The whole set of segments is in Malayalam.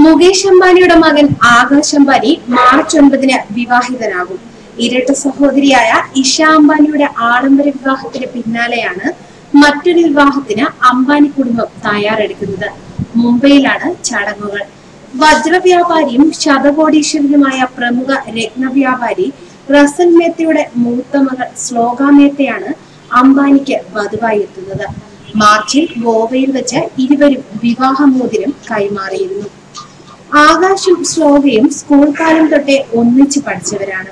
മുകേഷ് അംബാനിയുടെ മകൻ ആകാശ് അംബാനി മാർച്ച് 9-ന് വിവാഹിതനാകും. ഇരട്ട സഹോദരിയായ ഇഷ അംബാനിയുടെ ആഡംബര വിവാഹത്തിന് പിന്നാലെയാണ് മറ്റൊരു വിവാഹത്തിന് അംബാനി കുടുംബം തയ്യാറെടുക്കുന്നത്. മുംബൈയിലാണ് ചടങ്ങുകൾ. വജ്ര വ്യാപാരിയും ശതകോടീശ്വരനുമായ പ്രമുഖ രത്നവ്യാപാരി റസൽ മേത്തയുടെ മൂത്ത മകൾ ശ്ലോക മേത്തയാണ് അംബാനിക്ക് വധുവായി എത്തുന്നത്. മാർച്ചിൽ ഗോവയിൽ വെച്ച് ഇരുവരും വിവാഹമോതിരം കൈമാറിയിരുന്നു. ആകാശും ശ്ലോകയും സ്കൂൾ കാലം തൊട്ടേ ഒന്നിച്ച് പഠിച്ചവരാണ്.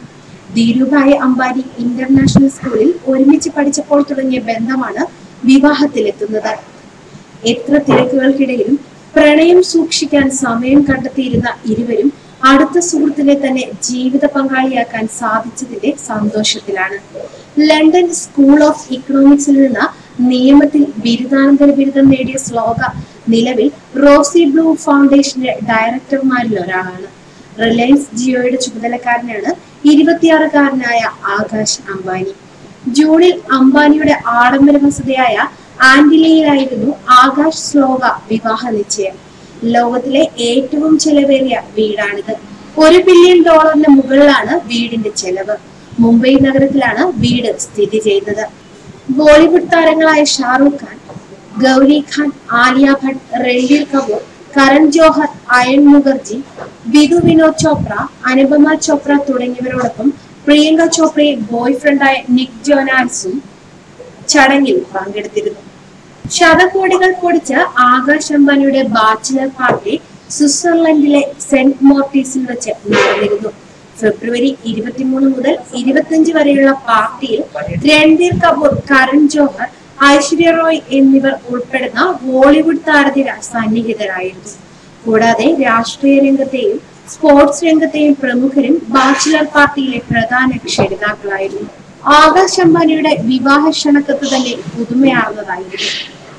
ധീരുഭായ് അംബാനി ഇന്റർനാഷണൽ സ്കൂളിൽ ഒരുമിച്ച് പഠിച്ചപ്പോൾ തുടങ്ങിയ ബന്ധമാണ് വിവാഹത്തിലെത്തുന്നത്. എത്ര തിരക്കുകൾക്കിടയിലും പ്രണയം സൂക്ഷിക്കാൻ സമയം കണ്ടെത്തിയിരുന്ന ഇരുവരും അടുത്ത സുഹൃത്തിനെ തന്നെ ജീവിത പങ്കാളിയാക്കാൻ സാധിച്ചതിന്റെ സന്തോഷത്തിലാണ്. ലണ്ടൻ സ്കൂൾ ഓഫ് ഇക്കണോമിക്സിൽ നിന്ന് നിയമത്തിൽ ബിരുദാനന്തര ബിരുദം നേടിയ ശ്ലോക നിലവിൽ റോസി ബ്ലൂ ഫൗണ്ടേഷന്റെ ഡയറക്ടർമാരിൽ ഒരാളാണ്. റിലയൻസ് ജിയോയുടെ ചുമതലക്കാരനാണ് 26-കാരനായ ആകാശ് അംബാനി. ജൂണിൽ അംബാനിയുടെ ആഡംബര വസതിയായ ആന്റിലയിലായിരുന്നു ആകാശ് ശ്ലോക വിവാഹ നിശ്ചയം. ലോകത്തിലെ ഏറ്റവും ചെലവേറിയ വീടാണിത്. $1 ബില്യൺ മുകളിലാണ് വീടിന്റെ ചെലവ്. മുംബൈ നഗരത്തിലാണ് വീട് സ്ഥിതി ചെയ്യുന്നത്. ബോളിവുഡ് താരങ്ങളായ ഷാറൂഖ് ഖാൻ, ഗൗരി ഖാൻ, ആലിയ ഭട്ട്, രൺബീർ കപൂർ, കരൺ ജോഹർ, അയൻ മുഖർജി, വിധു വിനോദ് ചോപ്ര, അനുപമ ചോപ്ര തുടങ്ങിയവരോടൊപ്പം പ്രിയങ്ക ചോപ്രയെ ബോയ്ഫ്രണ്ടായ നിക് ജോനാസും ചടങ്ങിൽ പങ്കെടുത്തിരുന്നു. ശതകോടികൾ പൊടിച്ച് ആകാശ് അംബാനിയുടെ ബാച്ചിലർ പാർട്ടി സ്വിറ്റ്സർലൻഡിലെ സെന്റ് മോർട്ടീസിൽ വെച്ച് നടന്നിരുന്നു. ഫെബ്രുവരി 23 മുതൽ 25 വരെയുള്ള പാർട്ടിയിൽ രൺബീർ കപൂർ, കരൺ ജോഹർ, ഐശ്വര്യ റോയ് എന്നിവർ ഉൾപ്പെടുന്ന ബോളിവുഡ് താരനിര സന്നിഹിതരായിരുന്നു. കൂടാതെ രാഷ്ട്രീയ രംഗത്തെയും സ്പോർട്സ് രംഗത്തെയും പ്രമുഖരും ബാച്ചിലർ പാർട്ടിയിലെ പ്രധാന ക്ഷണിതാക്കളായിരുന്നു. ആകാശ് അംബാനിയുടെ വിവാഹ ക്ഷണക്കത്ത് തന്നെ പുതുമയാർന്നതായിരുന്നു.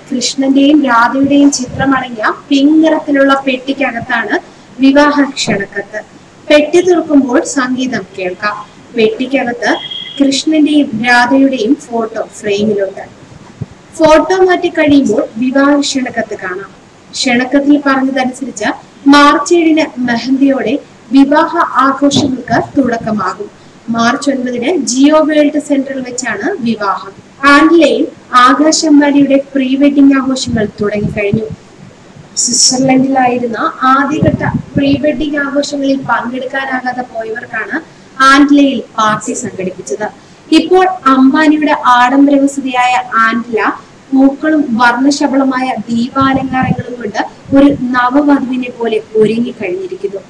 കൃഷ്ണന്റെയും രാധയുടെയും ചിത്രമടങ്ങിയ പിങ്ക് നിറത്തിലുള്ള പെട്ടിക്കകത്താണ് വിവാഹ ക്ഷണക്കത്ത്. പെട്ടി തുറക്കുമ്പോൾ സംഗീതം കേൾക്കാം. പെട്ടിക്കകത്ത് കൃഷ്ണന്റെയും രാധയുടെയും ഫോട്ടോ ഫ്രെയിമിലുണ്ട്. ഫോട്ടോ മാറ്റി കഴിയുമ്പോൾ വിവാഹ ക്ഷണക്കത്ത് കാണാം. ക്ഷണക്കത്തിൽ പറഞ്ഞതനുസരിച്ച് മാർച്ച് 7-ന് മെഹന്തിയോടെ വിവാഹ ആഘോഷങ്ങൾക്ക് തുടക്കമാകും. മാർച്ച് 9-ന് ജിയോ വേൾഡ് സെന്ററിൽ വെച്ചാണ് വിവാഹം. ആന്റിലയിൽ ആകാശ് അംബാനിയുടെ പ്രീ വെഡിംഗ് ആഘോഷങ്ങൾ തുടങ്ങിക്കഴിഞ്ഞു. സ്വിറ്റ്സർലൻഡിലായിരുന്ന ആദ്യഘട്ട പ്രീ വെഡിംഗ് ആഘോഷങ്ങളിൽ പങ്കെടുക്കാനാകാതെ പോയവർക്കാണ് ആന്റിലയിൽ പാർട്ടി സംഘടിപ്പിച്ചത്. ഇപ്പോൾ അംബാനിയുടെ ആഡംബര വസതിയായ ആന്റില പൂക്കളും വർണ്ണശബളമായ ദീപാലങ്കാരങ്ങളും കൊണ്ട് ഒരു നവവധുവിനെ പോലെ ഒരുങ്ങിക്കഴിഞ്ഞിരിക്കുന്നു.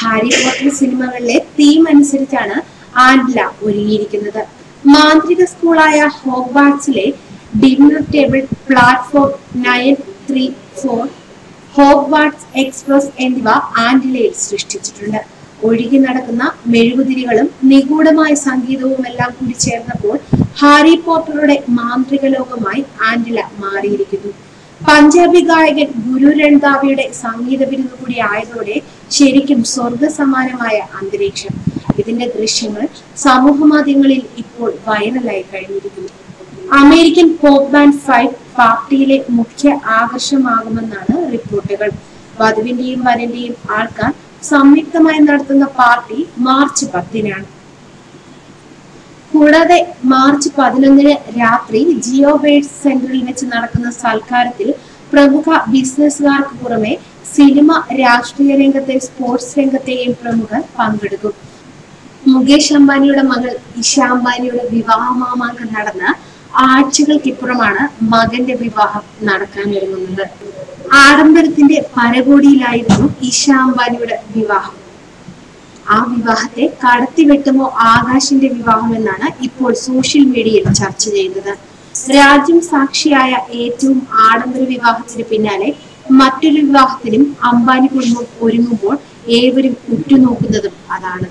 ഹാരി പോട്ടർ സിനിമകളിലെ തീം അനുസരിച്ചാണ് ആന്റില ഒരുങ്ങിയിരിക്കുന്നത്. മാന്ത്രിക സ്കൂളായ ഹോഗ്വാർട്സിലെ ഡിന്നർ ടേബിൾ, പ്ലാറ്റ്ഫോം 934, ഹോഗ്വാർട്സ് എക്സ്പ്രസ് എന്നിവ ആന്റിലയിൽ സൃഷ്ടിച്ചിട്ടുണ്ട്. ഒഴുകി നടക്കുന്ന മെഴുകുതിരികളും നിഗൂഢമായ സംഗീതവും എല്ലാം കൂടി ചേർന്നപ്പോൾ ഹാരി പോട്ടറുടെ മാന്ത്രിക ലോകമായി ആന്റില മാറിയിരിക്കുന്നു. പഞ്ചാബി ഗായകൻ ഗുരു രൺദാവയുടെ സംഗീത വിരുന്ന് കൂടി ആയതോടെ ശരിക്കും സ്വർഗ സമാനമായ അന്തരീക്ഷം. ഇതിന്റെ ദൃശ്യങ്ങൾ സമൂഹ മാധ്യമങ്ങളിൽ ഇപ്പോൾ വൈറലായി കഴിഞ്ഞിരിക്കുന്നു. അമേരിക്കൻ പോപ്പ് ബാൻഡ് ഫൈറ്റ് പാർട്ടിയിലെ മുഖ്യ ആകർഷമാകുമെന്നാണ് റിപ്പോർട്ടുകൾ. വധുവിന്റെയും വരന്റെയും ആൾക്കാർ സംയുക്തമായി നടത്തുന്ന പാർട്ടി മാർച്ച് 10-നാണ്. കൂടാതെ മാർച്ച് 11-ന് രാത്രി ജിയോ വേൾഡ് സെന്ററിൽ വെച്ച് നടക്കുന്ന സൽക്കാരത്തിൽ പ്രമുഖ ബിസിനസ്സുകാർക്ക് പുറമെ സിനിമ, രാഷ്ട്രീയ രംഗത്തെ, സ്പോർട്സ് രംഗത്തെയും പ്രമുഖർ പങ്കെടുക്കും. മുകേഷ് അംബാനിയുടെ മകൾ ഇഷ അംബാനിയുടെ വിവാഹ മാമാങ്കം നടന്ന ആഴ്ചകൾക്കിപ്പുറമാണ് മകന്റെ വിവാഹം നടക്കാനൊരുങ്ങുന്നത്. ആഡംബരത്തിന്റെ പരകോടിയിലായിരുന്നു ഇഷ അംബാനിയുടെ വിവാഹം. ആ വിവാഹത്തെ കടത്തിവെട്ടുമോ ആകാശിന്റെ വിവാഹം എന്നാണ് ഇപ്പോൾ സോഷ്യൽ മീഡിയയിൽ ചർച്ച ചെയ്യുന്നത്. രാജ്യം സാക്ഷിയായ ഏറ്റവും ആഡംബര വിവാഹത്തിന് പിന്നാലെ മറ്റൊരു വിവാഹത്തിനും അംബാനി കുടുംബം ഒരുങ്ങുമ്പോൾ ഏവരും ഉറ്റുനോക്കുന്നതും അതാണ്.